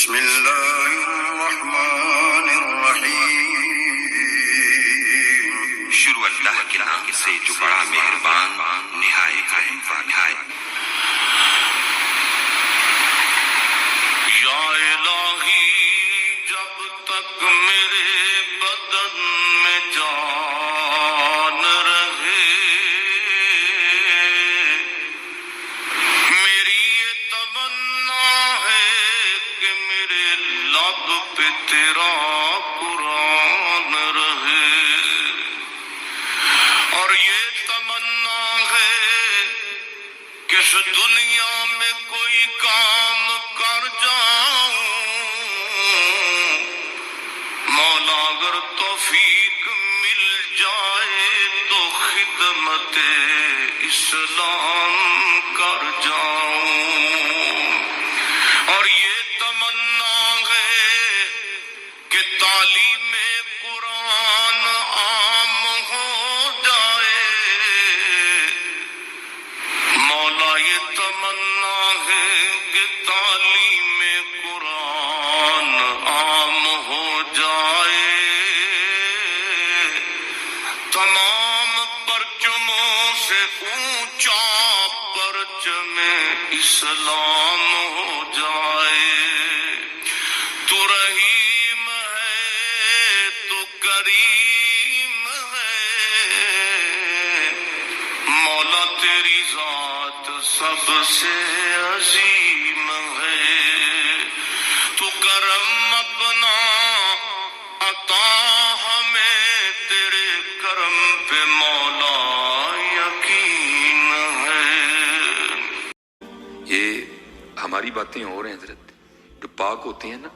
بسم اللہ الرحمن الرحیم۔ شروع اللہ کے نام سے جو بڑا مہربان نہایت رحم والا ہے۔ یا الہی جب تک میرے بدن میں جان رہے، میری یہ تمنا ہے کہ میرے لب پہ تیرا قرآن رہے، اور یہ تمنا ہے کہ اس دنیا میں کوئی کام کر جاؤں، مولا اگر توفیق مل جائے تو خدمت اسلام کر جاؤں، اور یہ تمنا ہے کہ تعلیم قرآن عام ہو جائے، مولا یہ تمنا ہے کہ تعلیم قرآن عام ہو جائے، تمام پرچموں سے اونچا پرچم اسلام ہو جائے۔ تو رحیم ہے تو کریم ہے، مولا تیری ذات سب سے عظیم ہے، تو کرم اپنا عطا ہمیں، تیرے کرم پہ مولا یقین ہے۔ یہ ہماری باتیں اور ہیں حضرت، جو پاک ہوتے ہیں نا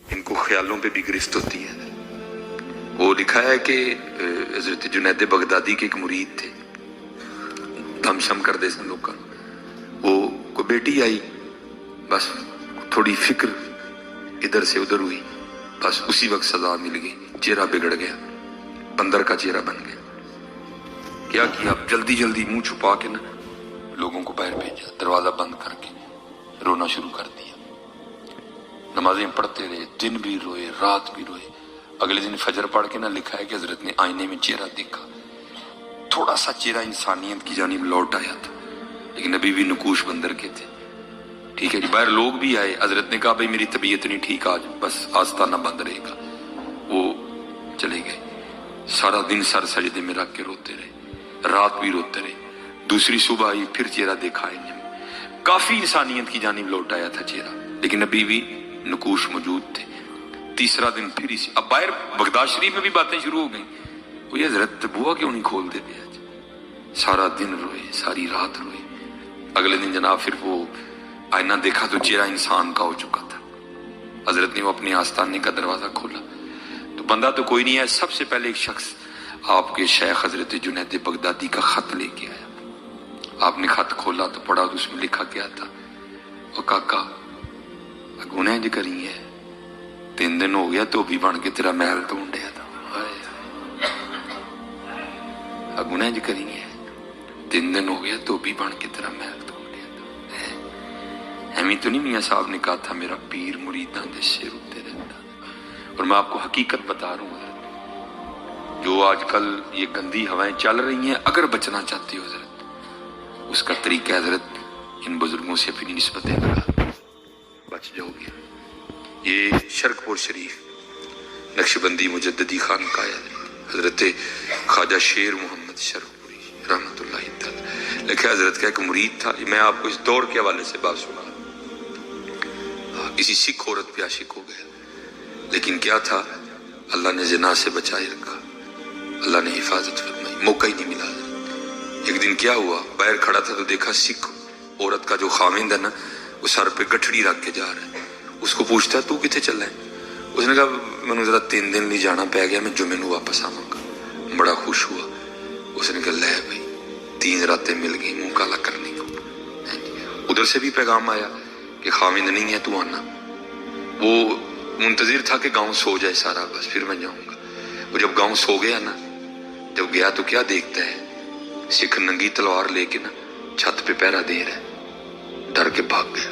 ان کو خیالوں پہ بھی گرفت ہوتی ہے۔ وہ لکھا ہے کہ حضرت جنید بغدادی کے ایک مرید تھے، دم شم کر دے سن لوگ کا، وہ کو بیٹی آئی، بس تھوڑی فکر ادھر سے ادھر ہوئی، بس اسی وقت سزا مل گئی، چہرہ بگڑ گیا، بندر کا چہرہ بن گیا۔ کیا کیا؟ اب جلدی جلدی منہ چھپا کے نا لوگوں کو باہر بھیجا، دروازہ بند کر کے رونا شروع کر دیا، نمازیں پڑھتے رہے، دن بھی روئے رات بھی روئے۔ اگلے دن فجر پڑھ کے نہ لکھا ہے کہ حضرت نے آئینے میں چہرہ دیکھا، تھوڑا سا چہرہ انسانیت کی جانب لوٹ آیا تھا، لیکن ابھی بھی نقوش بندر کے تھے۔ ٹھیک ہے جی، باہر لوگ بھی آئے، حضرت نے کہا بھائی میری طبیعت نہیں ٹھیک، آج بس آستانہ بند رہے گا۔ وہ چلے گئے، سارا دن سر سجدے میں رکھ کے روتے رہے، رات بھی روتے رہے۔ دوسری صبح آئی، پھر چہرہ دیکھا آئینے میں، کافی انسانیت کی جانب لوٹ آیا تھا چہرہ، لیکن ابھی بھی نقوش موجود تھے۔ تیسرا دن پھر اسی، اب باہر بغداد شریف میں بھی باتیں شروع ہو گئیں، وہ یہ حضرت بوا کیوں نہیں کھول دیتے آج؟ سارا دن روئے، ساری رات روئے۔ اگلے دن جناب پھر وہ آئینہ دیکھا تو چہرہ انسان کا ہو چکا تھا۔ حضرت نے وہ اپنے آستانے کا دروازہ کھولا تو بندہ تو کوئی نہیں ہے، سب سے پہلے ایک شخص آپ کے شیخ حضرت جنید بغدادی کا خط لے کے آیا۔ آپ نے خط کھولا تو پڑھا تو اس میں لکھا کیا تھا؟ وہ کاکا گناہ جو کری ہے، 3 دن ہو گیا تو بھی بن کے تیرا محل ڈھونڈیا تھا، گناہ جو کری ہے، 3 دن ہو گیا تو بھی بن کے تیرا محل ڈھونڈیا تھا۔ ایمی تو نہیں میاں صاحب نے کہا تھا میرا پیر مریداں دے سے روتے رہتا۔ اور میں آپ کو حقیقت بتا رہا ہوں حضرت، جو آج کل یہ گندی ہوائیں چل رہی ہیں، اگر بچنا چاہتے ہو حضرت، اس کا طریقہ حضرت ان بزرگوں سے اپنی نسبتیں لگا، بچ جاؤ گے۔ یہ شرق پور شریف نقشبندی مجددی خانقاہ حضرت خواجہ شیر محمد شرق پوری رحمۃ اللہ تعالی لکھا، حضرت کا ایک مرید تھا۔ میں آپ کو اس دور کے حوالے سے بات سنا، کسی سکھ عورت پہ عاشق ہو گیا، لیکن کیا تھا، اللہ نے زنا سے بچائے رکھا، اللہ نے حفاظت فرمائی، موقع ہی نہیں ملا۔ ایک دن کیا ہوا، باہر کھڑا تھا تو دیکھا سکھ عورت کا جو خاوند ہے نا، وہ سر پہ گٹھڑی رکھ کے جا رہا ہے۔ اس کو پوچھتا ہے تو کتنے چلا ہے؟ اس نے کہا میں نے ذرا 3 دن نہیں جانا پہ گیا، میں جمعے کو واپس آواں گا۔ بڑا خوش ہوا، اس نے کہا لے بھائی 3 راتیں مل گئی منہ کالا کرنے کو۔ ادھر سے بھی پیغام آیا کہ خاوند نہیں ہے تو آنا۔ وہ منتظر تھا کہ گاؤں سو جائے سارا، بس پھر میں جاؤں گا۔ وہ جب گاؤں سو گیا نا، جب گیا تو کیا دیکھتا ہے، سکھ ننگی تلوار لے کے نا چھت پہ پہرا دے رہا ہے، ڈر کے بھاگ گیا۔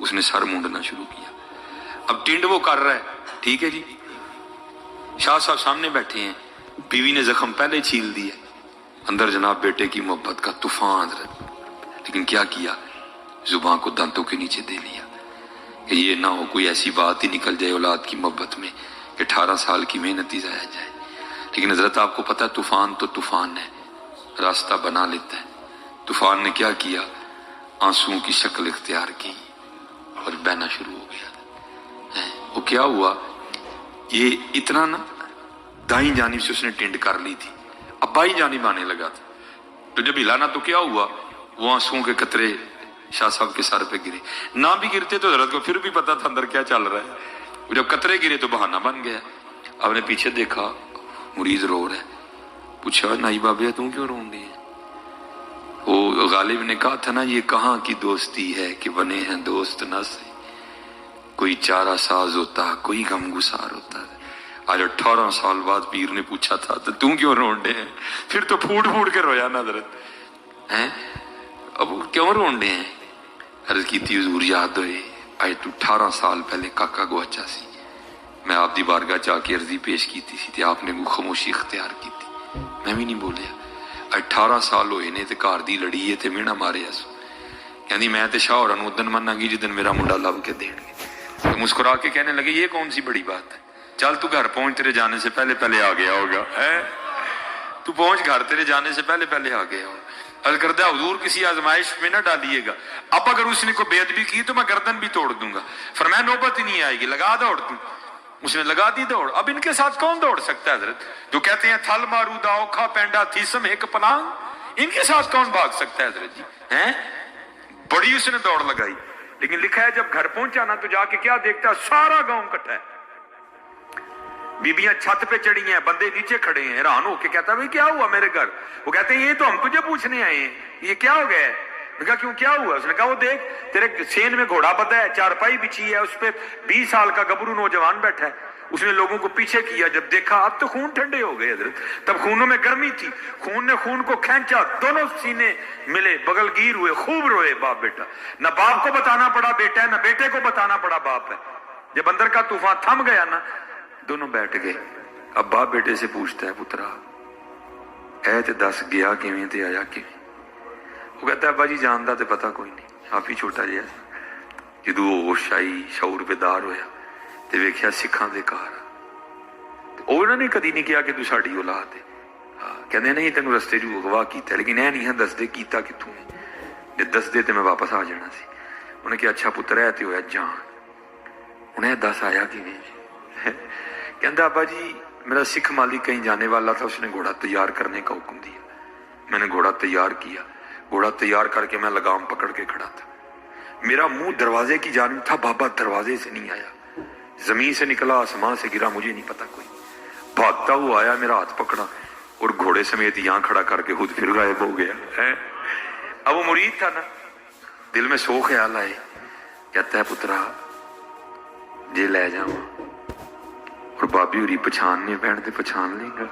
اس نے سر مونڈنا شروع کیا. اب ٹنڈ وہ کر رہا ہے, ٹھیک ہے جی, شاہ صاحب سامنے بیٹھے ہیں, بیوی نے زخم پہلے چھیل دیا, اندر جناب بیٹے کی محبت کا طوفان حضرت. لیکن کیا کیا, زبان کو دانتوں کے نیچے دے لیا کہ یہ نہ ہو کوئی ایسی بات ہی نکل جائے اولاد کی محبت میں کہ 18 سال کی محنت ہی ضائع جائے. لیکن حضرت آپ کو پتہ ہے طوفان تو طوفان ہے, راستہ بنا لیتا ہے. طوفان نے کیا کیا, آنسوؤں کی شکل اختیار کی اور بہنا شروع ہو گیا. وہ کیا ہوا, یہ اتنا نا دائیں جانب سے اس نے ٹنڈ کر لی تھی, اب بائیں جانب آنے لگا تھا. تو جب ہلانا تو کیا ہوا, وہ آنسوؤں کے قطرے شاہ صاحب کے سر پہ گرے. نہ بھی گرتے تو حضرت کو پھر بھی پتا تھا اندر کیا چل رہا ہے. جب قطرے گرے تو بہانہ بن گیا. آپ نے پیچھے دیکھا مریض رو رہا ہے. پوچھا نائی بابے تم کیوں رو رہی ہے؟ وہ غالب نے کہا تھا نا یہ کہاں کی دوستی ہے کہ بنے ہیں دوست نہ سے, کوئی چارہ ساز ہوتا کوئی غم گسار ہوتا. آج 18 سال بعد پیر نے پوچھا تھا تو تم کیوں رونڈے ہیں؟ پھر تو پھوٹ پھوٹ کے رویا نا حضرت ہیں. اب کیوں رونڈے ہیں؟ عرض کی تھی حضور یاد ہوئے آج تو 18 سال پہلے کاکا گواچا سی, میں آپ دی بارگاہ جا کے عرضی پیش کی تھی آپ نے خاموشی اختیار کی تھی, میں بھی نہیں بولیا. 18 سال ہوئے نے تے گھر دی لڑی ہے تے مینا مارے اسو, کہندی میں تے شاہ ہوراں نوں ادن مننا گی جدن میرا منڈا لب کے دین گے. تو مسکرا کے کہنے لگے یہ کون سی بڑی بات ہے, چل تو گھر پہنچ, تیرے جانے سے پہلے پہلے آ گیا ہوگا, تو پہنچ گھر, تیرے جانے سے پہلے پہلے آ گیا ہوگا. عرض کردہ حضور کسی آزمائش میں نہ ڈالیے گا, اب اگر اس نے کوئی بے ادبی کی تو میں گردن بھی توڑ دوں گا. فرمایا نوبت ہی نہیں آئے گی, لگا دوڑ تو. اس نے لگا دی دوڑ. اب ان کے ساتھ کون دوڑ سکتا ہے حضرت, جو کہتے ہیں تھل مارو دا اوکھا پینڈا تھیسم ایک پلانگ, ان کے ساتھ کون بھاگ سکتا ہے حضرت جی ہیں. بڑی اس نے دوڑ لگائی. لیکن لکھا ہے جب گھر پہنچا نا تو جا کے کیا دیکھتا, سارا گاؤں اکٹھا ہے, بیبیاں چھت پہ چڑھی ہیں, بندے نیچے کھڑے ہیں. حیران ہو کے کہتا بھائی کیا ہوا میرے گھر؟ وہ کہتے ہیں یہ تو ہم تجھے پوچھنے آئے ہیں, یہ کیا ہو گیا ہے؟ میں کہا کیوں کیا ہوا؟ اس نے کہا وہ دیکھ تیرے سین میں گھوڑا بندھا ہے, چارپائی بچھی ہے, اس پہ 20 سال کا گبرو نوجوان بیٹھا ہے. اس نے لوگوں کو پیچھے کیا, جب دیکھا اب تو خون ٹھنڈے ہو گئے حضرت, تب خونوں میں گرمی تھی, خون نے خون کو کھینچا, دونوں سینے ملے, بغل گیر ہوئے, خوب روئے باپ بیٹا. نہ باپ کو بتانا پڑا بیٹا ہے, نہ بیٹے کو بتانا پڑا باپ ہے. جب اندر کا طوفان تھم گیا نا, دونوں بیٹھ گئے. اب باپ بیٹے سے پوچھتا ہے پترا اے تے دس گیا کیویں تے آیا کیویں؟ وہ کہتا ہے ابا جی جاندا تے پتہ کوئی نہیں, آپ ہی چھوٹا جہا. جدو ہوش آئی, شعور بیدار ہویا تے ویکھیا سکھاں دے گھر. انہوں نے کدی نہیں کیا کہ تو ساڈی اولاد ہے, کہندے نہیں تینوں رستے جو اغوا کیتا, لیکن اے نہیں دس دے کیتا کتوں ہے, جے دس دے تے میں واپس آ جانا سی. انہیں کہا اچھا پتر ہے تے ہویا جان. انہیں دس آیا کیویں؟ کہندا ابا جی میرا سکھ مالی کہیں جانے والا تھا, اس نے گھوڑا تیار کرنے کا حکم دیا, میں نے گھوڑا تیار کیا, گھوڑا تیار کر کے میں لگام پکڑ کے کھڑا تھا, میرا منہ دروازے کی جانب تھا, بابا دروازے سے نہیں آیا, زمین سے نکلا آسمان سے گرا, مجھے نہیں پتا کوئی, بھاگتا ہوا آیا, میرا ہاتھ پکڑا اور گھوڑے سمیت یہاں کھڑا کر کے خود پھر غائب ہو گیا ہے. اب وہ مرید تھا نا, دل میں سو خیال آئے, کہتا ہے پترا جے لے جاؤں اور بابی ہوری پچھاننے پہن تے پچھان لیں گا.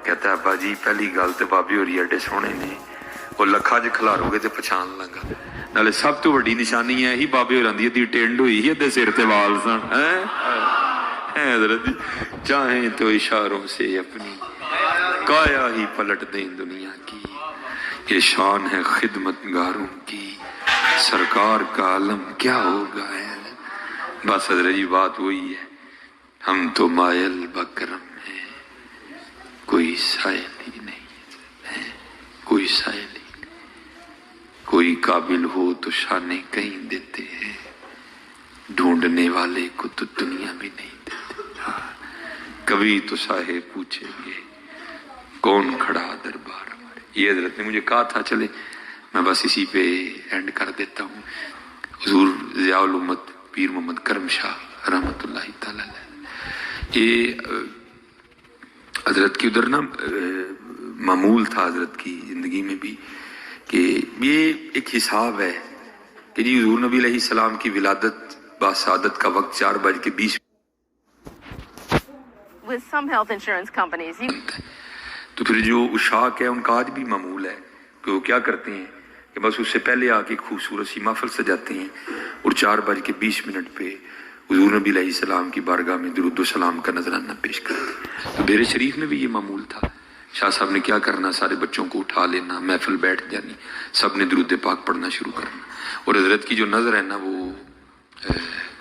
کہتا ہے ابا جی پہلی گل تے بابی ہوری ایڈے سونے نے, وہ لکھا جے کھلارو گے تے پچھان لگا. نالے سب تو بڑی نشانی ہے ہی بابے ہوراں دی ادھی ٹینڈ ہوئی ہے تے سر تے وال سن. حضرت چاہیں تو اشاروں سے اپنی کایا ہی پلٹ دیں دنیا کی, یہ شان ہے خدمت گاروں کی, سرکار کا علم کیا ہوگا ہے. بس حضرت جی بات وہی ہے, ہم تو مائل بکرم ہیں, کوئی سائل ہی نہیں ہے, کوئی سائل ہی نہیں. کوئی قابل ہو تو شانے کہیں دیتے ہیں, ڈھونڈنے والے کو تو دنیا بھی نہیں دیتے. کبھی تو صاحب پوچھیں گے کون کھڑا دربار ہمارے. یہ حضرت نے مجھے کہا تھا, چلے میں بس اسی پہ اینڈ کر دیتا ہوں. حضور ضیاء الامت پیر محمد کرم شاہ رحمۃ اللہ تعالی علیہ, یہ حضرت کی ادھر نا معمول تھا حضرت کی زندگی میں بھی کہ یہ ایک حساب ہے کہ جی حضور نبی علیہ السلام کی ولادت باسعادت کا وقت 4:20 With some health insurance companies, تو پھر جو اشاق ہے ان کا آج بھی معمول ہے کہ وہ کیا کرتے ہیں, کہ بس اس سے پہلے آ کے خوبصورت سی محفل سجاتے ہیں اور 4:20 پہ حضور نبی علیہ السلام کی بارگاہ میں درود و سلام کا نذرانہ پیش کرتے ہیں۔ تو ڈیرے شریف میں بھی یہ معمول تھا، شاہ صاحب نے کیا کرنا، سارے بچوں کو اٹھا لینا، محفل بیٹھ جانی، سب نے درود پاک پڑھنا شروع کرنا، اور حضرت کی جو نظر ہے نا وہ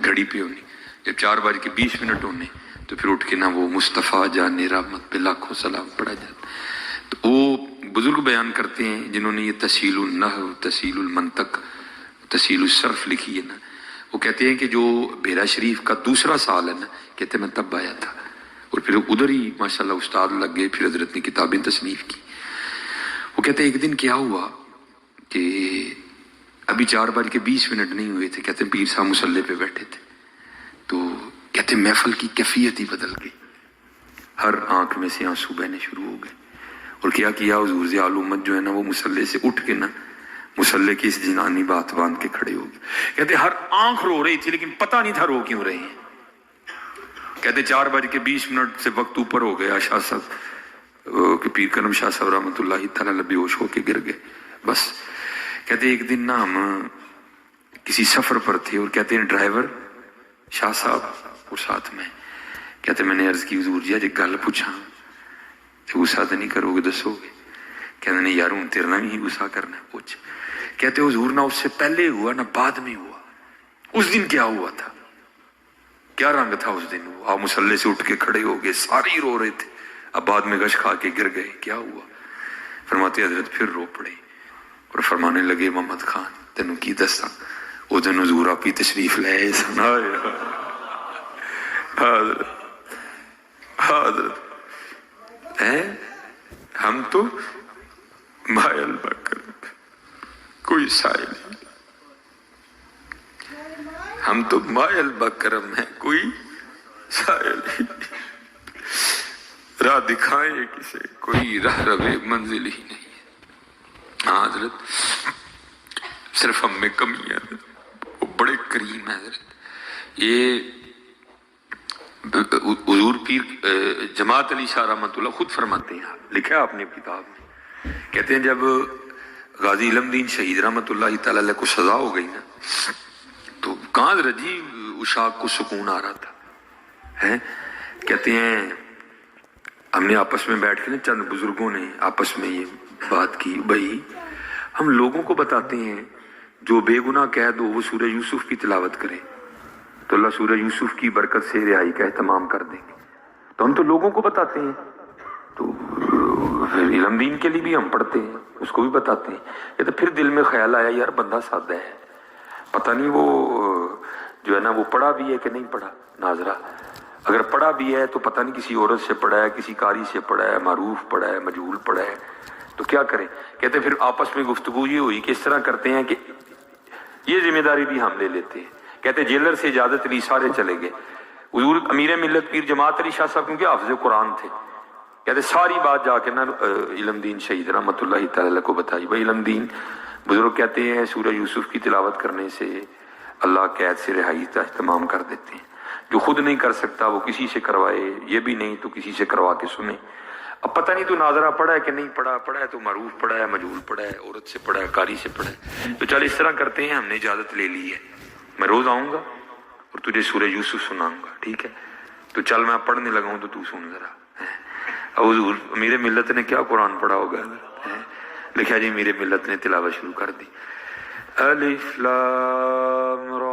گھڑی پہ ہونی، جب 4:20 ہونے تو پھر اٹھ کے نا وہ مصطفیٰ جان رحمت پہ لاکھوں سلام پڑھا جاتا۔ تو وہ بزرگ بیان کرتے ہیں جنہوں نے یہ تسہیل النحو، تسہیل المنطق، تسہیل الصرف لکھی ہے نا، وہ کہتے ہیں کہ جو بیرا شریف کا دوسرا سال ہے نا، کہتے ہیں میں تب آیا تھا، اور پھر ادھر ہی ماشاءاللہ استاد لگ گئے، پھر حضرت نے کتابیں تصنیف کی۔ وہ کہتے ہیں ایک دن کیا ہوا کہ ابھی 4:20 نہیں ہوئے تھے، کہتے ہیں پیر صاحب مصلی پہ بیٹھے تھے، تو کہتے ہیں محفل کی کیفیت ہی بدل گئی، ہر آنکھ میں سے آنسو بہنے شروع ہو گئے، اور کیا حضور ضیاء الامت جو ہے نا وہ مصلی سے اٹھ کے نا مصلی کی اس جنانی بات باندھ کے کھڑے ہو گئے، کہتے ہر آنکھ رو رہی تھی لیکن پتہ نہیں تھا رو کیوں رہے ہیں۔ کہتے 4:20 سے وقت اوپر ہو گیا، شاہ صاحب کہ پیر کرم شاہ صاحب رحمۃ اللہ تعالی بے ہوش ہو کے گر گئے۔ بس کہتے ایک دن نا ہم کسی سفر پر تھے، اور کہتے ہیں ڈرائیور شاہ صاحب اور ساتھ میں، کہتے میں نے عرض کی حضور جی اج گل پوچھاں تے غصہ تو نہیں کرو گے، دسو گے؟ کہتے نہیں یار ہوں تیرے نال ہی غصہ کرنا ہے، پوچھ۔ کہتے حضور نہ اس سے پہلے ہوا نہ بعد میں ہوا، اس دن کیا ہوا تھا، کیا رنگ تھا اس دن؟ وہ آپ مصلی سے اٹھ کے کھڑے ہو گئے، سارے ہی رو رہے تھے، اب بعد میں گش کھا کے گر گئے، کیا ہوا؟ فرماتے حضرت پھر رو پڑے اور فرمانے لگے محمد خان تینوں کی دساں، اس دن حضور آپ ہی تشریف لے آئے سن۔ حضرت ہم تو مائل بکر کوئی سائل نہیں، ہم تو مائل بکرم ہیں کوئی سائل نہیں، راہ دکھائیں کسے کوئی راہ روے منزل ہی نہیں ہے۔ ہاں حضرت صرف ہم میں کمی ہے، وہ بڑے کریم ہے حضرت۔ یہ حضور پیر جماعت علی شاہ رحمۃ اللہ خود فرماتے ہیں، لکھا ہے آپ نے کتاب میں، کہتے ہیں جب غازی علم دین شہید رحمۃ اللہ تعالی علیہ کو سزا ہو گئی نا، تو کہاں حضرت جی اشاق کو سکون آ رہا تھا، کہتے ہیں ہم نے آپس میں بیٹھ کے نا چند بزرگوں نے آپس میں یہ بات کی، بھائی ہم لوگوں کو بتاتے ہیں جو بے گناہ قید ہو وہ سورہ یوسف کی تلاوت کرے تو اللہ سورہ یوسف کی برکت سے رہائی کا اہتمام کر دیں گے، تو ہم تو لوگوں کو بتاتے ہیں، تو علم دین کے لیے بھی ہم پڑھتے ہیں، اس کو بھی بتاتے ہیں۔ یہ تو پھر دل میں خیال آیا یار بندہ سادہ ہے، پتہ نہیں وہ جو ہے نا وہ پڑھا بھی ہے کہ نہیں پڑھا، ناظرہ اگر پڑھا بھی ہے تو پتہ نہیں کسی عورت سے پڑھا ہے، کسی قاری سے پڑھا ہے، معروف پڑھا ہے، مجہول پڑھا ہے، تو کیا کریں؟ کہتے پھر آپس میں گفتگو یہ ہوئی کہ اس طرح کرتے ہیں کہ یہ ذمہ داری بھی ہم لے لیتے ہیں۔ کہتے جیلر سے اجازت لی، سارے چلے گئے، حضور امیر ملت پیر جماعت علی شاہ صاحب کیونکہ حافظ قرآن تھے، کہتے ساری بات جا کے نا علم دین شہید رحمۃ اللہ تعالی کو بتائی۔ بھائی علم دین بزرگ کہتے ہیں سورہ یوسف کی تلاوت کرنے سے اللہ قید سے رہائی کا اہتمام کر دیتے ہیں، جو خود نہیں کر سکتا وہ کسی سے کروائے، یہ بھی نہیں تو کسی سے کروا کے سنے۔ اب پتہ نہیں تو ناظرہ پڑھا ہے کہ نہیں پڑھا، پڑھا ہے تو معروف پڑھا ہے، مجہول پڑھا ہے، عورت سے پڑھا ہے، قاری سے پڑھا ہے، تو چل اس طرح کرتے ہیں، ہم نے اجازت لے لی ہے، میں روز آؤں گا اور تجھے سورہ یوسف سناؤں گا، ٹھیک ہے؟ تو چل میں پڑھنے لگا ہوں تو تو سن ذرا۔ اب حضور امیر ملت نے کیا قرآن پڑھا ہوگا، لکھا جی امیر ملت نے تلاوت شروع کر دی، الف لام را